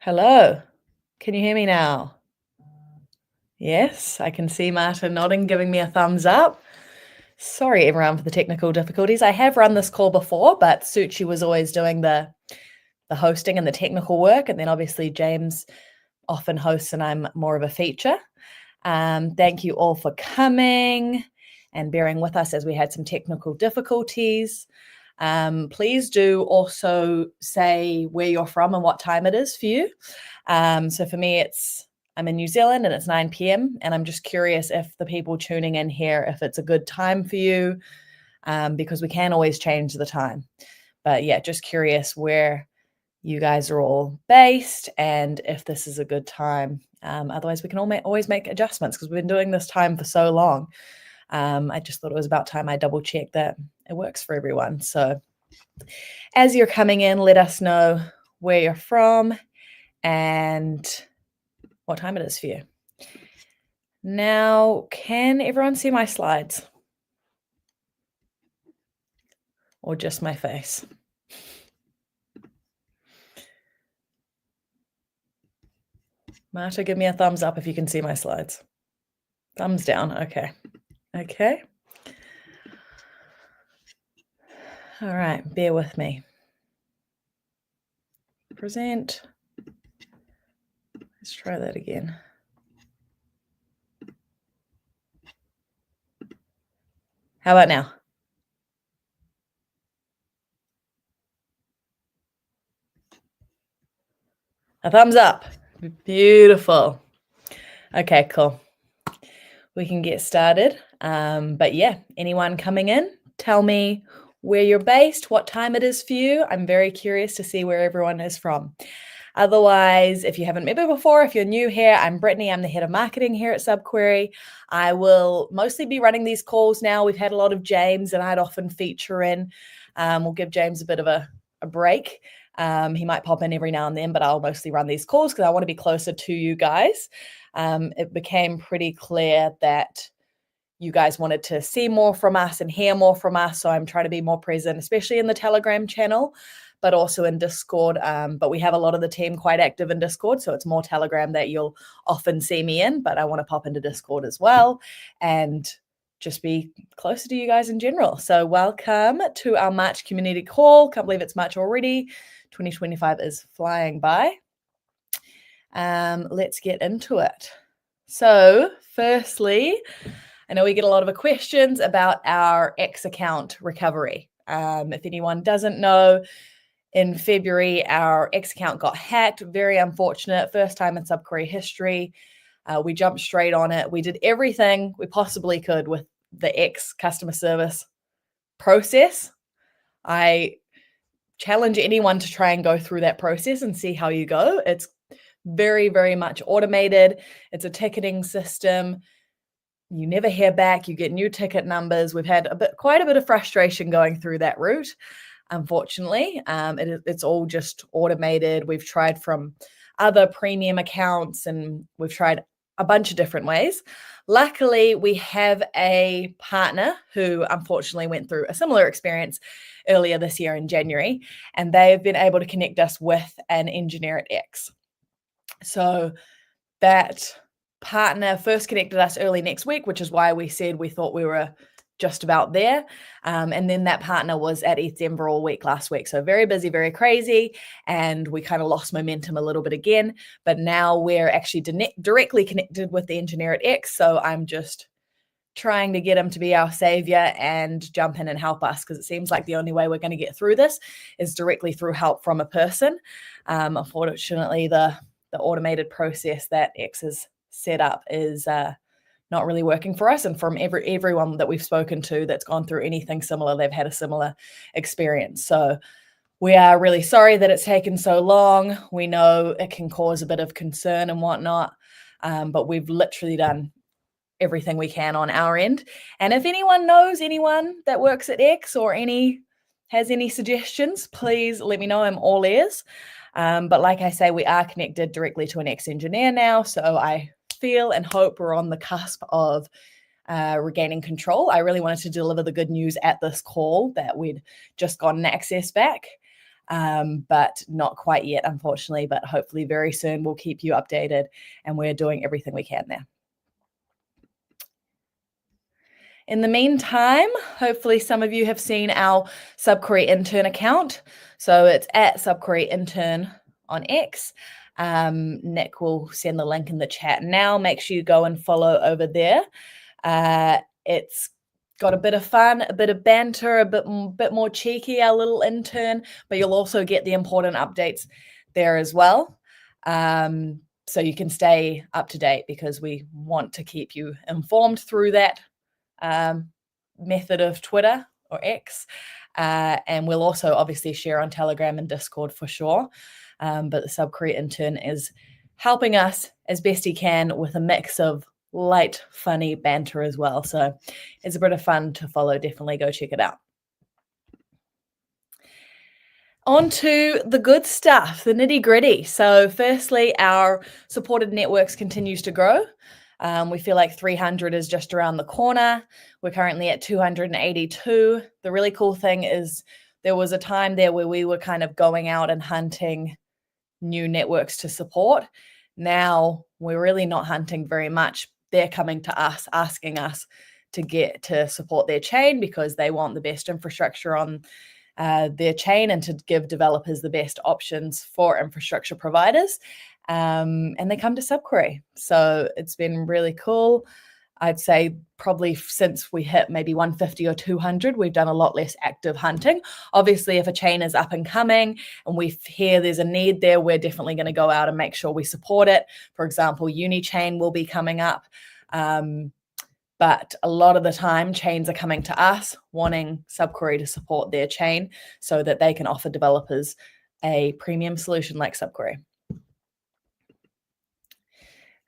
Hello. Can you hear me now? Yes, I can see Marta nodding, giving me a thumbs up. Sorry, everyone, for the technical difficulties. I have run this call before, but Suchi was always doing the hosting and the technical work, and then obviously James often hosts and I'm more of a feature. Thank you all for coming and bearing with us as we had some technical difficulties. Please do also say where you're from and what time it is for you. So for me, I'm in New Zealand and it's 9 p.m. and I'm just curious if the people tuning in here, if it's a good time for you, because we can always change the time. But yeah, just curious where you guys are all based and if this is a good time. Otherwise, we can always make adjustments because we've been doing this time for so long. I just thought it was about time I double checked that it works for everyone. So as you're coming in, let us know where you're from and what time it is for you. Now, can everyone see my slides? Or just my face? Marta, give me a thumbs up if you can see my slides. Thumbs down, okay. Okay. All right, bear with me. Present. Let's try that again. How about now? A thumbs up. Beautiful. Okay, cool. We can get started. But yeah, anyone coming in, tell me where you're based, what time it is for you. I'm very curious to see where everyone is from. Otherwise, if you haven't met me before, if you're new here, I'm Brittany. I'm the head of marketing here at SubQuery. I will mostly be running these calls now. We've had a lot of James and I'd often feature in. We'll give James a bit of a break. He might pop in every now and then, but I'll mostly run these calls because I want to be closer to you guys. It became pretty clear that you guys wanted to see more from us and hear more from us. So I'm trying to be more present, especially in the Telegram channel, but also in Discord. But we have a lot of the team quite active in Discord. So it's more Telegram that you'll often see me in, but I want to pop into Discord as well and just be closer to you guys in general. So welcome to our March community call. Can't believe it's March already. 2025 is flying by. Let's get into it. So firstly, I know we get a lot of questions about our X account recovery. If anyone doesn't know, in February, our X account got hacked. Very unfortunate. First time in SubQuery history. We jumped straight on it. We did everything we possibly could with the X customer service process. I challenge anyone to try and go through that process and see how you go. It's very, very much automated. It's a ticketing system. You never hear back. You get new ticket numbers. We've had quite a bit of frustration going through that route. Unfortunately, it's all just automated. We've tried from other premium accounts and we've tried a bunch of different ways. Luckily, we have a partner who unfortunately went through a similar experience earlier this year in January, and they've been able to connect us with an engineer at X. So that partner first connected us early next week, which is why we said we thought we were just about there. And then that partner was at Denver all week last week. So very busy, very crazy. And we kind of lost momentum a little bit again. But now we're actually directly connected with the engineer at X. So I'm just trying to get him to be our savior and jump in and help us, because it seems like the only way we're going to get through this is directly through help from a person. Unfortunately, the automated process that X has set up is not really working for us. And from everyone that we've spoken to that's gone through anything similar, they've had a similar experience. So we are really sorry that it's taken so long. We know it can cause a bit of concern and whatnot, but we've literally done everything we can on our end. And if anyone knows anyone that works at X or has any suggestions, please let me know. I'm all ears. But like I say, we are connected directly to an X engineer now. So I feel and hope we're on the cusp of regaining control. I really wanted to deliver the good news at this call that we'd just gotten access back. but not quite yet, unfortunately, but hopefully very soon we'll keep you updated, and we're doing everything we can there. In the meantime, hopefully some of you have seen our SubQuery intern account. So it's at SubQuery intern on X. Nick will send the link in the chat now. Make sure you go and follow over there. It's got a bit of fun, a bit of banter, a bit more cheeky, our little intern, but you'll also get the important updates there as well. So you can stay up to date, because we want to keep you informed through that method of Twitter or X. And we'll also obviously share on Telegram and Discord for sure. But the SubQuery intern is helping us as best he can with a mix of light, funny banter as well. So it's a bit of fun to follow. Definitely go check it out. On to the good stuff, the nitty gritty. So firstly, our supported networks continues to grow. We feel like 300 is just around the corner. We're currently at 282. The really cool thing is there was a time there where we were kind of going out and hunting new networks to support. Now we're really not hunting very much. They're coming to us, asking us to get to support their chain, because they want the best infrastructure on their chain, and to give developers the best options for infrastructure providers. And they come to SubQuery. So it's been really cool. I'd say probably since we hit maybe 150 or 200, we've done a lot less active hunting. Obviously, if a chain is up and coming and we hear there's a need there, we're definitely going to go out and make sure we support it. For example, Unichain will be coming up. But a lot of the time, chains are coming to us wanting SubQuery to support their chain so that they can offer developers a premium solution like SubQuery.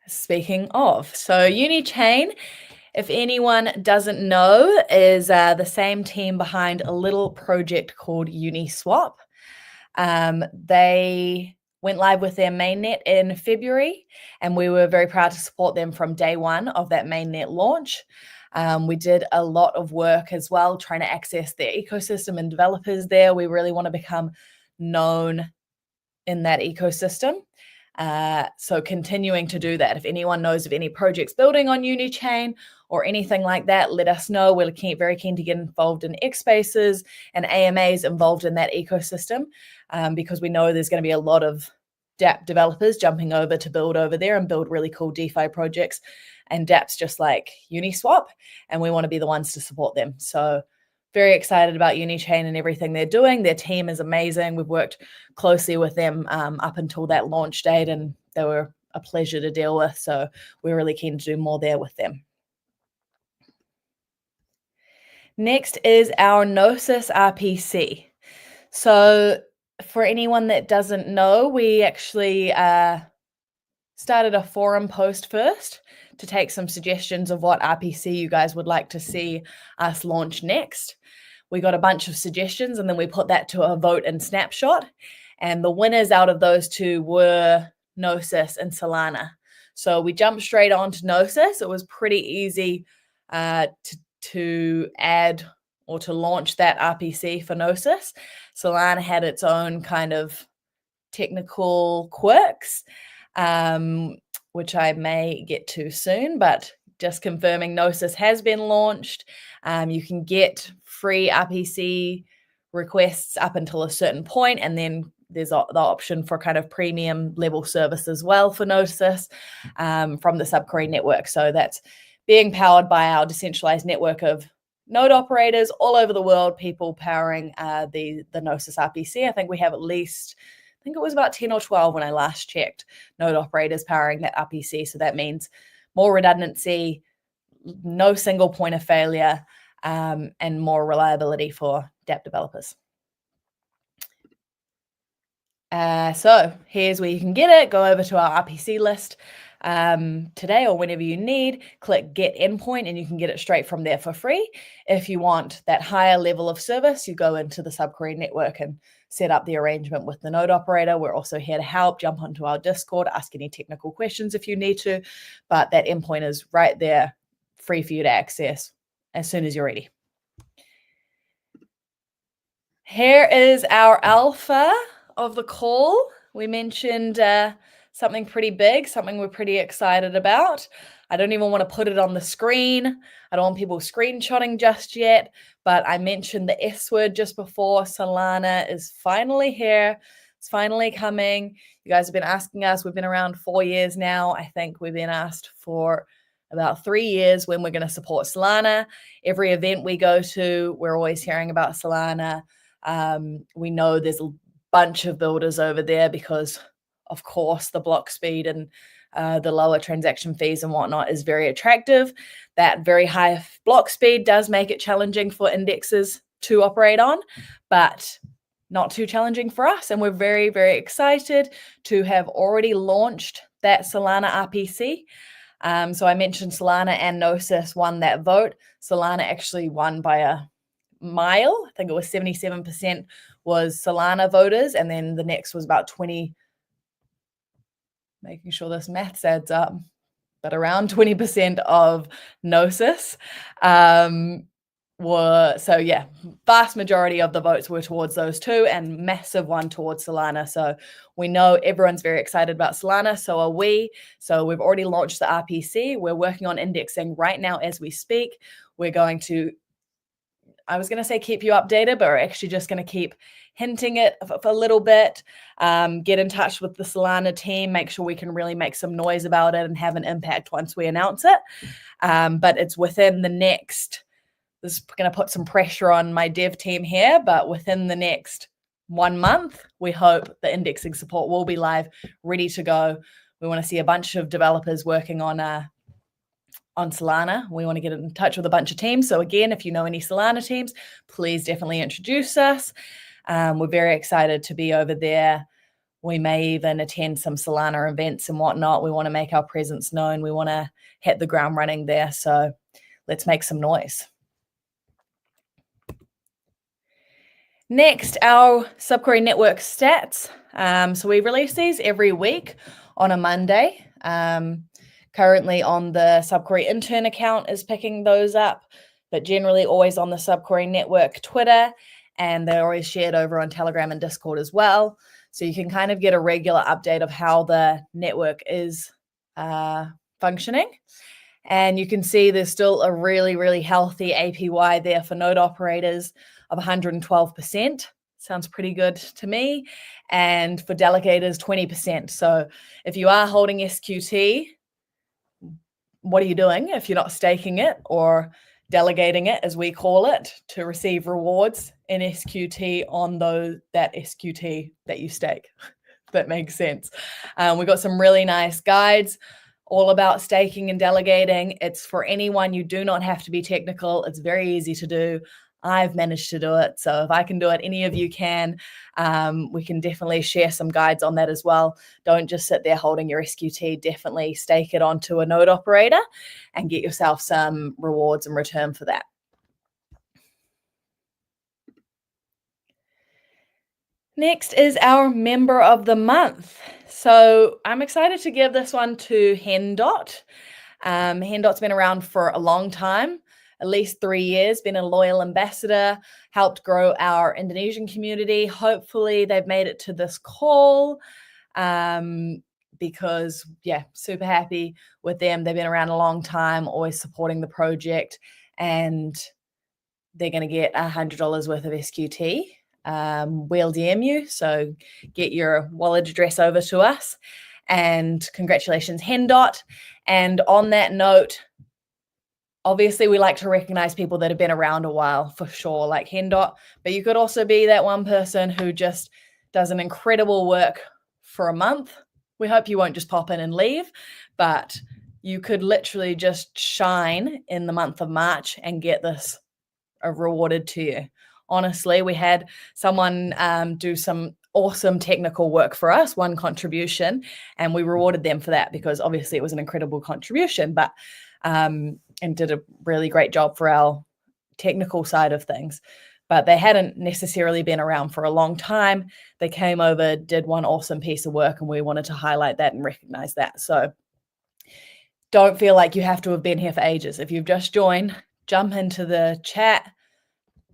Speaking of, so Unichain, if anyone doesn't know, is the same team behind a little project called Uniswap. They went live with their mainnet in February, and we were very proud to support them from day one of that mainnet launch. We did a lot of work as well, trying to access their ecosystem and developers there. We really want to become known in that ecosystem. So continuing to do that. If anyone knows of any projects building on Unichain or anything like that, let us know. We're very keen to get involved in X Spaces and AMAs involved in that ecosystem, because we know there's going to be a lot of dApp developers jumping over to build over there and build really cool DeFi projects and dApps just like Uniswap, and we want to be the ones to support them. So very excited about Unichain and everything they're doing. Their team is amazing. We've worked closely with them up until that launch date, and they were a pleasure to deal with. So we're really keen to do more there with them. Next is our Gnosis RPC. So for anyone that doesn't know, we actually started a forum post first to take some suggestions of what RPC you guys would like to see us launch next. We got a bunch of suggestions, and then we put that to a vote and snapshot. And the winners out of those two were Gnosis and Solana. So we jumped straight on to Gnosis. It was pretty easy to add or to launch that RPC for Gnosis. Solana had its own kind of technical quirks, which I may get to soon, but just confirming, Gnosis has been launched. You can get free RPC requests up until a certain point, and then there's the option for kind of premium level service as well for Gnosis from the SubQuery network. So that's being powered by our decentralized network of node operators all over the world, people powering the Gnosis RPC. I think we have at least, I think it was about 10 or 12 when I last checked, node operators powering that RPC. So that means more redundancy, no single point of failure, and more reliability for dApp developers. So here's where you can get it. Go over to our RPC list today or whenever you need. Click Get Endpoint, and you can get it straight from there for free. If you want that higher level of service, you go into the SubQuery network and set up the arrangement with the node operator. We're also here to help. Jump onto our Discord, ask any technical questions if you need to. But that endpoint is right there, free for you to access as soon as you're ready. Here is our alpha of the call. We mentioned something pretty big, something we're pretty excited about. I don't even want to put it on the screen. I don't want people screenshotting just yet, but I mentioned the S word just before. Solana is finally here. It's finally coming. You guys have been asking us. We've been around 4 years now. I think we've been asked for about 3 years when we're going to support Solana. Every event we go to, we're always hearing about Solana. We know there's a bunch of builders over there because, of course, the block speed and the lower transaction fees and whatnot is very attractive. That very high block speed does make it challenging for indexes to operate on, but not too challenging for us. And we're very, very excited to have already launched that Solana RPC. So I mentioned Solana and Gnosis won that vote. Solana actually won by a mile. I think it was 77% was Solana voters, and then the next was about 20, making sure this maths adds up, but around 20% of Gnosis were, so yeah, vast majority of the votes were towards those two and massive one towards Solana. So we know everyone's very excited about Solana, so are we. So we've already launched the RPC. We're working on indexing right now as we speak. We're going to, I was going to say keep you updated, but we're actually just going to keep hinting it for a little bit. Get in touch with the Solana team, make sure we can really make some noise about it and have an impact once we announce it. But it's within the next, this is going to put some pressure on my dev team here, but within the next 1 month, we hope the indexing support will be live, ready to go. We want to see a bunch of developers working on Solana. We want to get in touch with a bunch of teams. So again, if you know any Solana teams, please definitely introduce us. We're very excited to be over there. We may even attend some Solana events and whatnot. We want to make our presence known. We want to hit the ground running there. So let's make some noise. Next, our SubQuery network stats. So we release these every week on a Monday. Currently on the SubQuery intern account is picking those up, but generally always on the SubQuery network Twitter, and they're always shared over on Telegram and Discord as well. So you can kind of get a regular update of how the network is functioning. And you can see there's still a really, really healthy APY there for node operators of 112%. Sounds pretty good to me. And for delegators, 20%. So if you are holding SQT, what are you doing if you're not staking it or delegating it, as we call it, to receive rewards in SQT on that SQT that you stake? That makes sense. We've got some really nice guides all about staking and delegating. It's for anyone. You do not have to be technical. It's very easy to do. I've managed to do it. So if I can do it, any of you can. We can definitely share some guides on that as well. Don't just sit there holding your SQT. Definitely stake it onto a node operator and get yourself some rewards in return for that. Next is our member of the month. So I'm excited to give this one to Hendot. Hendot's been around for a long time, at least 3 years, been a loyal ambassador, helped grow our Indonesian community. Hopefully they've made it to this call because, yeah, super happy with them. They've been around a long time, always supporting the project, and they're going to get $100 worth of SQT. We'll DM you, so get your wallet address over to us. And congratulations, Hendot. And on that note, obviously we like to recognize people that have been around a while, for sure, like Hendot, but you could also be that one person who just does an incredible work for a month. We hope you won't just pop in and leave, but you could literally just shine in the month of March and get this rewarded to you. Honestly, we had someone do some awesome technical work for us, one contribution, and we rewarded them for that because obviously it was an incredible contribution, but and did a really great job for our technical side of things. But they hadn't necessarily been around for a long time. They came over, did one awesome piece of work, and we wanted to highlight that and recognize that. So don't feel like you have to have been here for ages. If you've just joined, jump into the chat,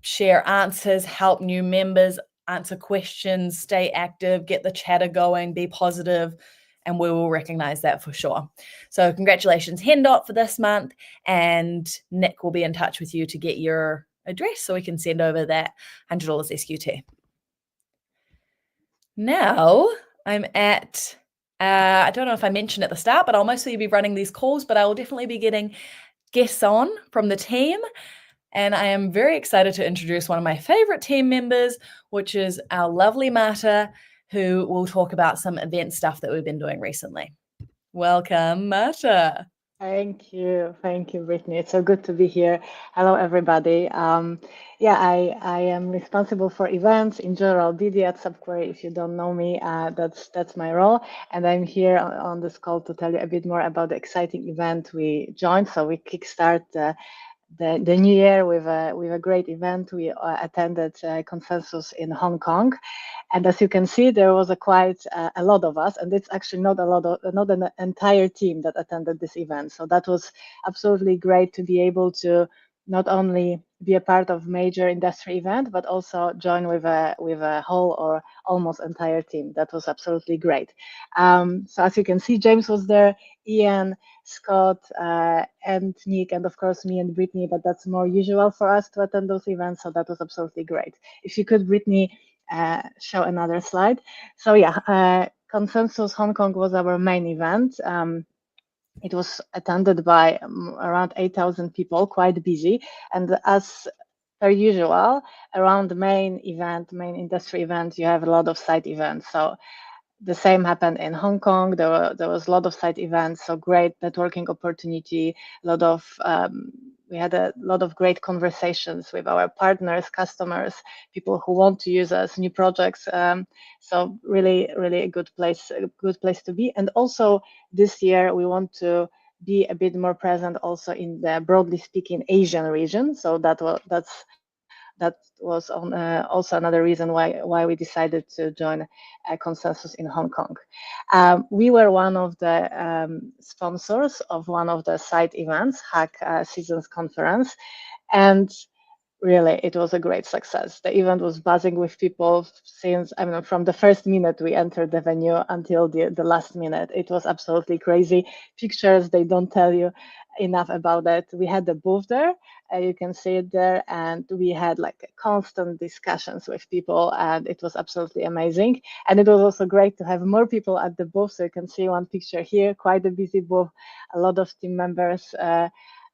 share answers, help new members, answer questions, stay active, get the chatter going, be positive, and we will recognize that for sure. So congratulations, HenDot, for this month, and Nick will be in touch with you to get your address so we can send over that $100 SQT. Now I'm at, I don't know if I mentioned at the start, but I'll mostly be running these calls, but I will definitely be getting guests on from the team. And I am very excited to introduce one of my favorite team members, which is our lovely Marta, who will talk about some event stuff that we've been doing recently. Welcome, Marta. Thank you, Brittany. It's so good to be here. Hello, everybody. I am responsible for events in general, BD at SubQuery. If you don't know me, that's my role, and I'm here on this call to tell you a bit more about the exciting event we joined. So we kickstart the new year with a great event. We attended Consensus in Hong Kong, and as you can see, there was quite a lot of us, and it's actually not an entire team that attended this event. So that was absolutely great to be able to not only be a part of major industry event, but also join with a whole or almost entire team. That was absolutely great. So as you can see, James was there, Ian, Scott, and Nick, and of course me and Brittany, but that's more usual for us to attend those events. So that was absolutely great. If you could, Brittany, show another slide. So yeah, Consensus Hong Kong was our main event. It was attended by around 8,000 people, quite busy. And as per usual, around the main industry event, you have a lot of side events. So the same happened in Hong Kong. There was a lot of side events, so great networking opportunity. We had a lot of great conversations with our partners, customers, people who want to use us, new projects. So really, really a good place to be. And also this year we want to be a bit more present also in the broadly speaking Asian region. So that was also another reason why we decided to join Consensus in Hong Kong. We were one of the sponsors of one of the side events, Hack Seasons Conference, and really it was a great success. The event was buzzing with people since, from the first minute we entered the venue until the last minute. It was absolutely crazy. Pictures, they don't tell you enough about it. We had the booth there, you can see it there, and we had like constant discussions with people, and it was absolutely amazing. And it was also great to have more people at the booth. So you can see one picture here, quite a busy booth, a lot of team members.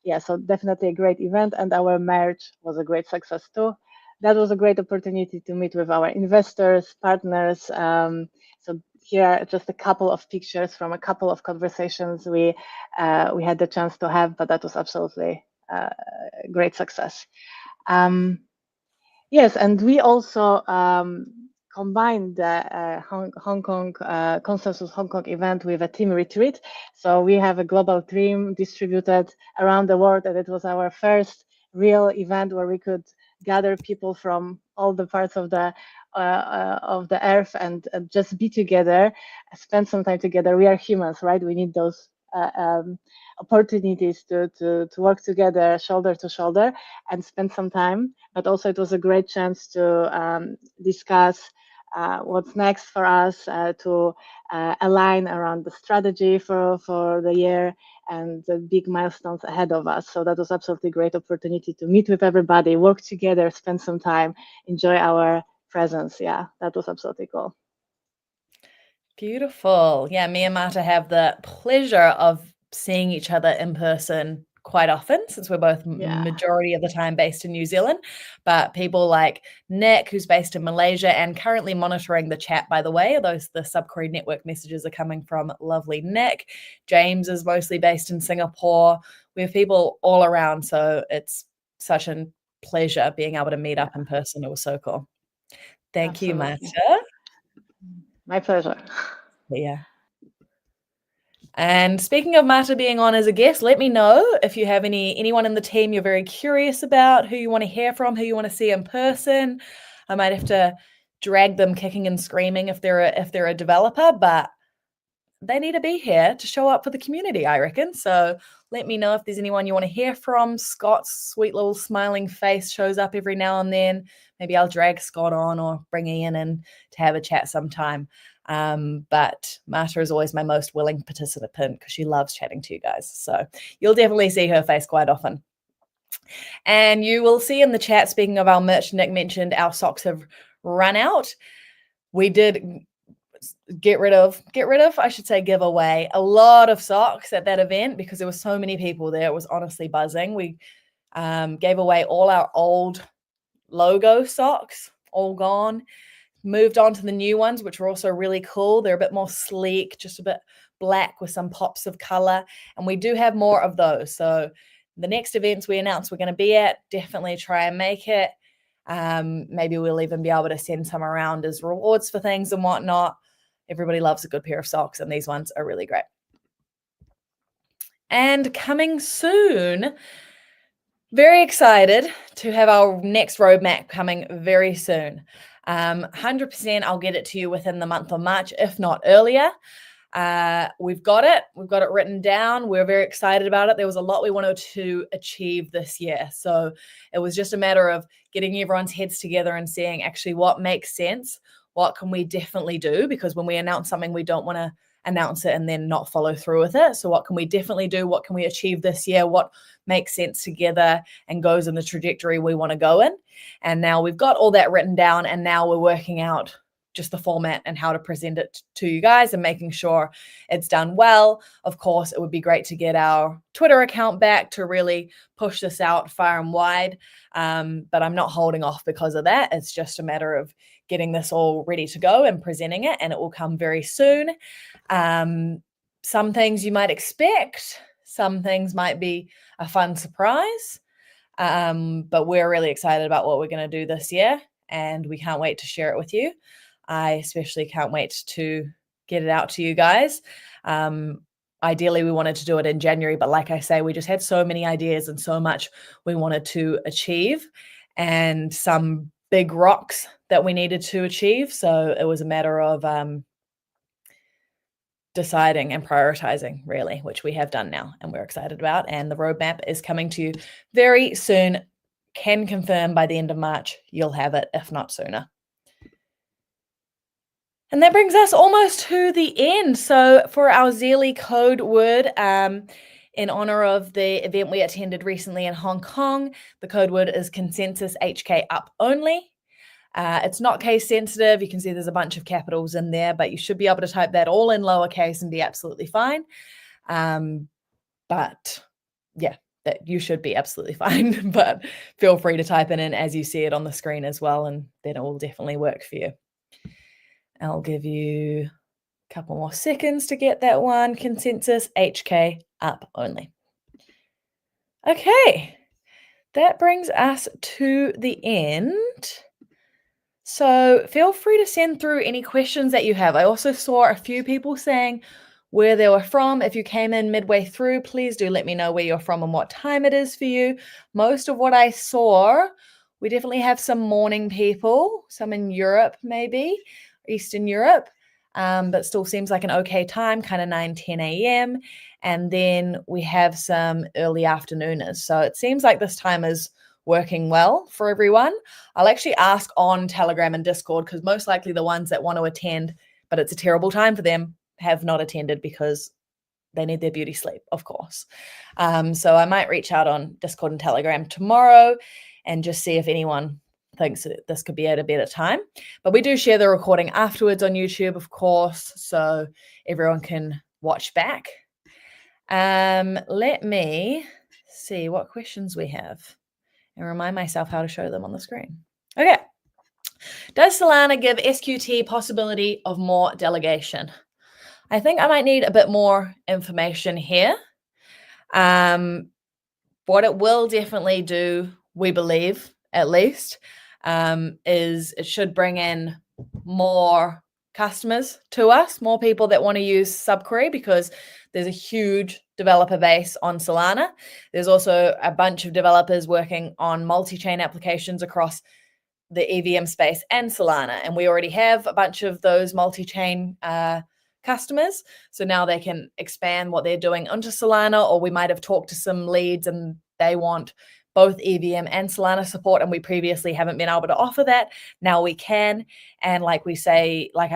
Yeah, so definitely a great event, and our merge was a great success too. That was a great opportunity to meet with our investors, partners. So here are just a couple of pictures from a couple of conversations we had the chance to have, but that was absolutely a great success. Yes, and we also combined the Hong Kong Consensus Hong Kong event with a team retreat. So we have a global team distributed around the world, and it was our first real event where we could gather people from all the parts of the earth and just be together, spend some time together. We are humans, right? We need those opportunities to work together shoulder to shoulder and spend some time. But also it was a great chance to discuss what's next for us, to align around the strategy for the year and the big milestones ahead of us. So that was absolutely great opportunity to meet with everybody, work together, spend some time, enjoy our presence. Yeah, that was absolutely cool. Beautiful. Yeah, me and Marta have the pleasure of seeing each other in person quite often, since we're both majority of the time based in New Zealand. But people like Nick, who's based in Malaysia and currently monitoring the chat, by the way, the SubQuery network messages are coming from lovely Nick. James is mostly based in Singapore. We have people all around, so it's such a pleasure being able to meet up in person. It was so cool. Thank you, Marta. My pleasure. Yeah. And speaking of Marta being on as a guest, let me know if you have anyone in the team you're very curious about, who you want to hear from, who you want to see in person. I might have to drag them kicking and screaming if they're a developer, but they need to be here to show up for the community, I reckon. So let me know if there's anyone you want to hear from. Scott's sweet little smiling face shows up every now and then. Maybe I'll drag Scott on or bring Ian in to have a chat sometime. But Marta is always my most willing participant because she loves chatting to you guys. So you'll definitely see her face quite often. And you will see in the chat, speaking of our merch, Nick mentioned our socks have run out. We did give away a lot of socks at that event because there were so many people there. It was honestly buzzing. We gave away all our old logo socks, all gone. Moved on to the new ones, which were also really cool. They're a bit more sleek, just a bit black with some pops of color. And we do have more of those. So the next events we announce we're going to be at, definitely try and make it. Maybe we'll even be able to send some around as rewards for things and whatnot. Everybody loves a good pair of socks, and these ones are really great. And coming soon, very excited to have our next roadmap coming very soon. 100% I'll get it to you within the month of March, if not earlier. We've got it written down. We're very excited about it. There was a lot we wanted to achieve this year. So it was just a matter of getting everyone's heads together and seeing actually what makes sense. What can we definitely do? Because when we announce something, we don't want to announce it and then not follow through with it. So what can we definitely do? What can we achieve this year? What makes sense together and goes in the trajectory we want to go in? And now we've got all that written down, and now we're working out just the format and how to present it to you guys and making sure it's done well. Of course, it would be great to get our Twitter account back to really push this out far and wide. But I'm not holding off because of that. It's just a matter of getting this all ready to go and presenting it, and it will come very soon. Some things you might expect, some things might be a fun surprise. But we're really excited about what we're going to do this year, and we can't wait to share it with you. I especially can't wait to get it out to you guys. Ideally, we wanted to do it in January, but like I say, we just had so many ideas and so much we wanted to achieve, and some big rocks that we needed to achieve. So it was a matter of deciding and prioritizing, really, which we have done now and we're excited about. And the roadmap is coming to you very soon. Can confirm by the end of March, you'll have it, if not sooner. And that brings us almost to the end. So for our Zeely code word, in honor of the event we attended recently in Hong Kong, the code word is consensus HK up only. It's not case sensitive. You can see there's a bunch of capitals in there, but you should be able to type that all in lowercase and be absolutely fine. But yeah, that you should be absolutely fine, but feel free to type it in as you see it on the screen as well, and then it will definitely work for you. I'll give you a couple more seconds to get that one. Consensus HK up only. Okay, that brings us to the end. So feel free to send through any questions that you have. I also saw a few people saying where they were from. If you came in midway through, please do let me know where you're from and what time it is for you. Most of what I saw, we definitely have some morning people, some in Europe maybe, Eastern Europe, but still seems like an okay time, kind of 9, 10 a.m. And then we have some early afternooners. So it seems like this time is working well for everyone. I'll actually ask on Telegram and Discord, because most likely the ones that want to attend, but it's a terrible time for them, have not attended because they need their beauty sleep, of course. So I might reach out on Discord and Telegram tomorrow and just see if anyone thinks that this could be at a better time. But we do share the recording afterwards on YouTube, of course, so everyone can watch back. Let me see what questions we have and remind myself how to show them on the screen. Okay. Does Solana give SQT possibility of more delegation? I think I might need a bit more information here. What it will definitely do, we believe, at least, is it should bring in more customers to us, more people that want to use SubQuery, because there's a huge developer base on Solana. There's also a bunch of developers working on multi-chain applications across the EVM space and Solana. And we already have a bunch of those multi-chain customers. So now they can expand what they're doing onto Solana, or we might have talked to some leads and they want both EVM and Solana support, and we previously haven't been able to offer that. Now we can. And like I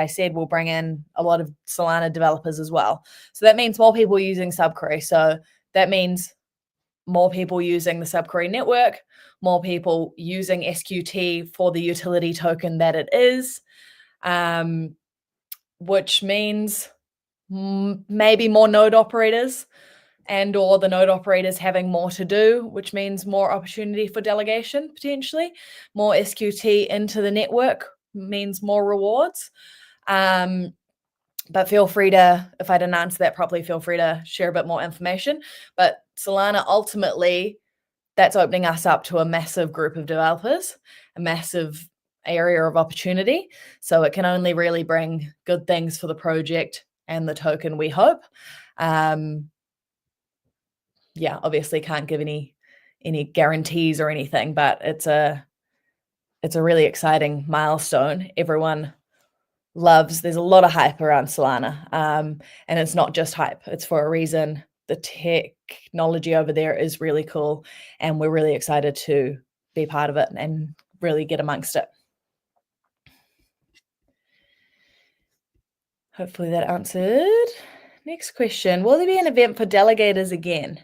said, we'll bring in a lot of Solana developers as well. So that means more people using SubQuery. So that means more people using the SubQuery network, more people using SQT for the utility token that it is, which means maybe more node operators and/or the node operators having more to do, which means more opportunity for delegation, potentially. More SQT into the network means more rewards. But feel free to, if I didn't answer that properly, feel free to share a bit more information. But Solana, ultimately, that's opening us up to a massive group of developers, a massive area of opportunity. So it can only really bring good things for the project and the token, we hope. Yeah, obviously can't give any guarantees or anything, but it's a really exciting milestone. Everyone loves, there's a lot of hype around Solana, and it's not just hype, it's for a reason. The technology over there is really cool, and we're really excited to be part of it and really get amongst it. Hopefully that answered. Next question, will there be an event for delegators again?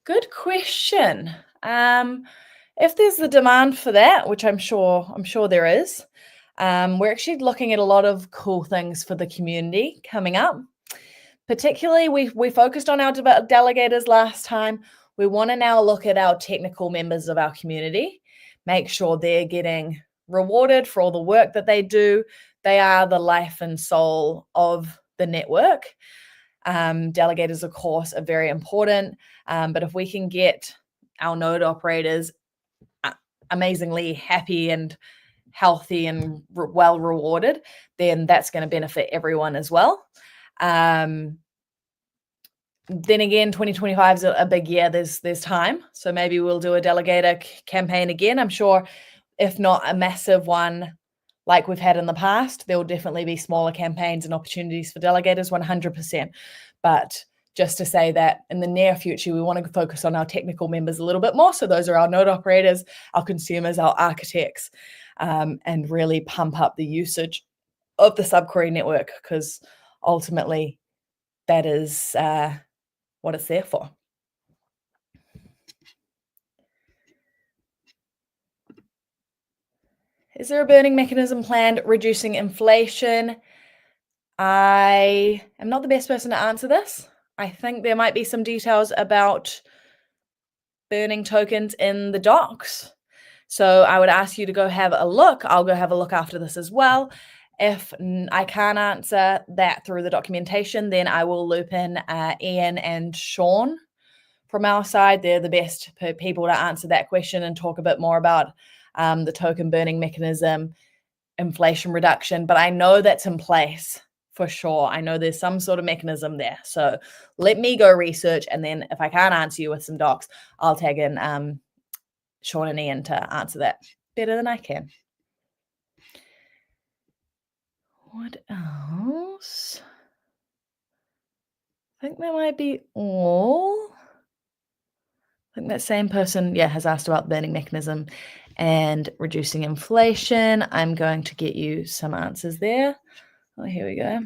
Good question. If there's the demand for that, which I'm sure there is, we're actually looking at a lot of cool things for the community coming up. Particularly, we focused on our delegators last time. We want to now look at our technical members of our community, make sure they're getting rewarded for all the work that they do. They are the life and soul of the network. Delegators, of course, are very important, but if we can get our node operators amazingly happy and healthy and well rewarded, then that's going to benefit everyone as well. Then again, 2025 is a big year. There's time, so maybe we'll do a delegator campaign again. I'm sure, if not a massive one like we've had in the past, there will definitely be smaller campaigns and opportunities for delegators, 100%. But just to say that in the near future, we want to focus on our technical members a little bit more. So those are our node operators, our consumers, our architects, and really pump up the usage of the SubQuery network, because ultimately that is what it's there for. Is there a burning mechanism planned reducing inflation? I am not the best person to answer this. I think there might be some details about burning tokens in the docs. So I would ask you to go have a look. I'll go have a look after this as well. If I can't answer that through the documentation, then I will loop in Ian and Sean from our side. They're the best people to answer that question and talk a bit more about the token burning mechanism, inflation reduction. But I know that's in place for sure. I know there's some sort of mechanism there. So let me go research, and then if I can't answer you with some docs, I'll tag in Sean and Ian to answer that better than I can. What else? I think that might be all. I think that same person, has asked about the burning mechanism and reducing inflation. I'm going to get you some answers there. Oh, here we go.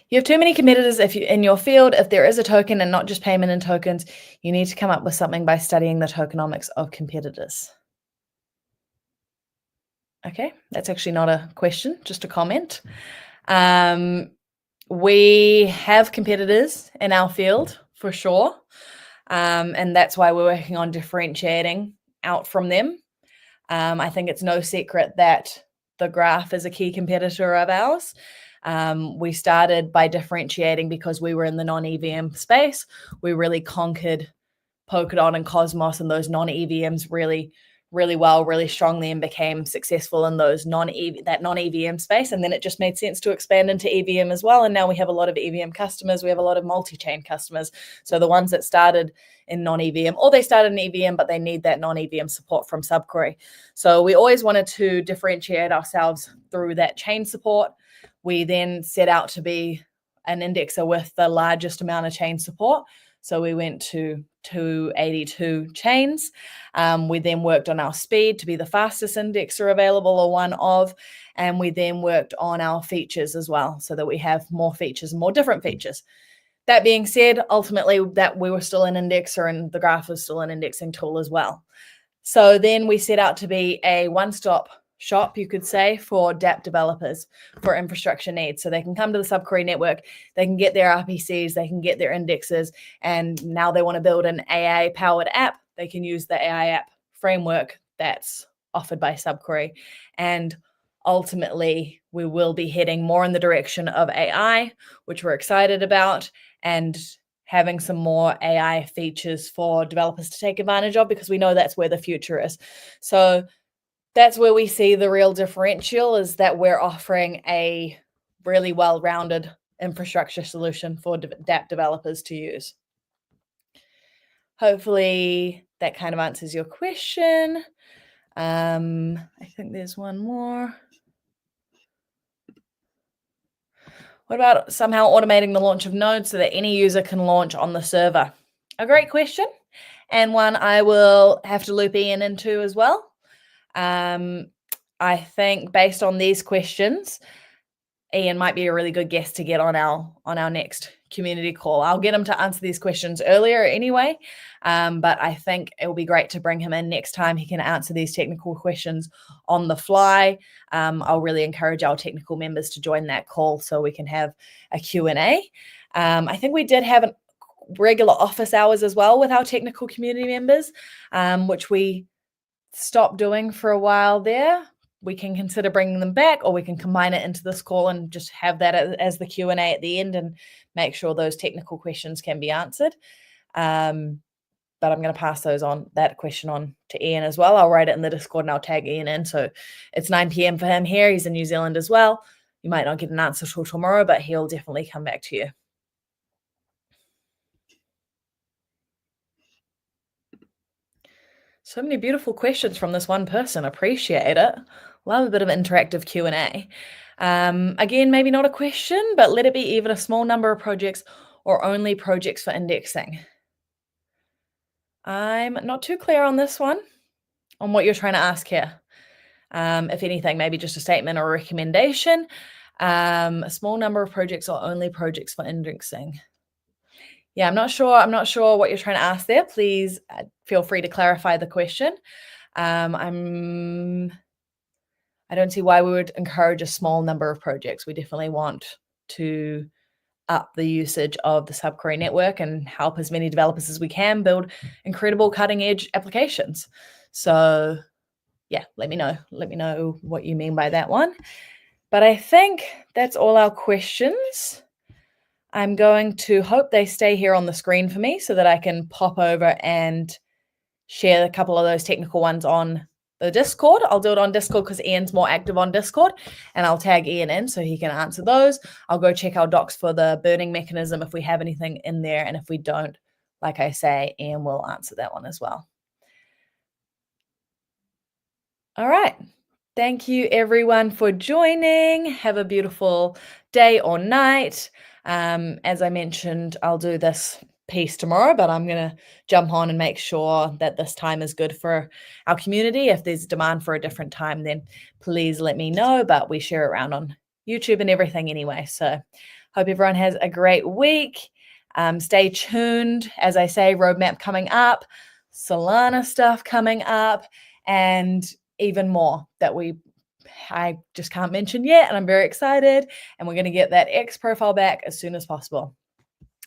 You have too many competitors in your field. If there is a token and not just payment in tokens, you need to come up with something by studying the tokenomics of competitors. Okay, that's actually not a question, just a comment. We have competitors in our field for sure. And that's why we're working on differentiating out from them. I think it's no secret that the Graph is a key competitor of ours. We started by differentiating because we were in the non-EVM space. We really conquered Polkadot and Cosmos and those non-EVMs really well, really strongly, and became successful in those non-EVM space. And then it just made sense to expand into EVM as well. And now we have a lot of EVM customers. We have a lot of multi-chain customers. So the ones that started in non-EVM, or they started in EVM, but they need that non-EVM support from SubQuery. So we always wanted to differentiate ourselves through that chain support. we then set out to be an indexer with the largest amount of chain support. So we went to 282 chains. We then worked on our speed to be the fastest indexer available or one of, and we then worked on our features as well so that we have more features and more different features. That being said, ultimately that we were still an indexer and the graph was still an indexing tool as well. So then we set out to be a one-stop shop, you could say, for dApp developers for infrastructure needs. So they can come to the SubQuery network, they can get their RPCs, they can get their indexes, and now they want to build an AI-powered app, they can use the AI app framework that's offered by SubQuery. And ultimately, we will be heading more in the direction of AI, which we're excited about, and having some more AI features for developers to take advantage of, because we know that's where the future is. So that's where we see the real differential, is that we're offering a really well-rounded infrastructure solution for dApp developers to use. Hopefully that kind of answers your question. I think there's one more. What about somehow automating the launch of nodes so that any user can launch on the server? A great question, and one I will have to loop Ian into as well. I think based on these questions, Ian might be a really good guest to get on our next community call. I'll get him to answer these questions earlier anyway, but I think it will be great to bring him in next time. He can answer these technical questions on the fly. I'll really encourage our technical members to join that call so we can have a Q&A. I think we did have regular office hours as well with our technical community members, which we stopped doing for a while there. We can consider bringing them back, or we can combine it into this call and just have that as the Q&A at the end and make sure those technical questions can be answered. But I'm going to pass that question on to Ian as well. I'll write it in the Discord and I'll tag Ian in. So it's 9 p.m. for him here. He's in New Zealand as well. You might not get an answer till tomorrow, but he'll definitely come back to you. So many beautiful questions from this one person. Appreciate it. Love a bit of interactive Q&A. Again, maybe not a question, but let it be even a small number of projects or only projects for indexing. I'm not too clear on this one, on what you're trying to ask here. If anything, maybe just a statement or a recommendation. A small number of projects or only projects for indexing. Yeah, I'm not sure what you're trying to ask there. Please feel free to clarify the question. I don't see why we would encourage a small number of projects. We definitely want to up the usage of the SubQuery network and help as many developers as we can build incredible cutting edge applications. So yeah, let me know what you mean by that one. But I think that's all our questions. I'm going to hope they stay here on the screen for me so that I can pop over and share a couple of those technical ones on the Discord. I'll do it on Discord because Ian's more active on Discord, and I'll tag Ian in so he can answer those. I'll go check our docs for the burning mechanism if we have anything in there, and if we don't, like I say, Ian will answer that one as well. All right. Thank you everyone for joining. Have a beautiful day or night. As I mentioned, I'll do this piece tomorrow, but I'm going to jump on and make sure that this time is good for our community. If there's demand for a different time, then please let me know, but we share it around on YouTube and everything anyway. So hope everyone has a great week. Stay tuned. As I say, roadmap coming up, Solana stuff coming up, and even more that I just can't mention yet, and I'm very excited, and we're going to get that X profile back as soon as possible.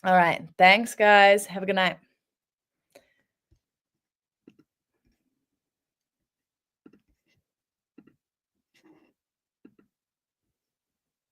All right. Thanks, guys. Have a good night.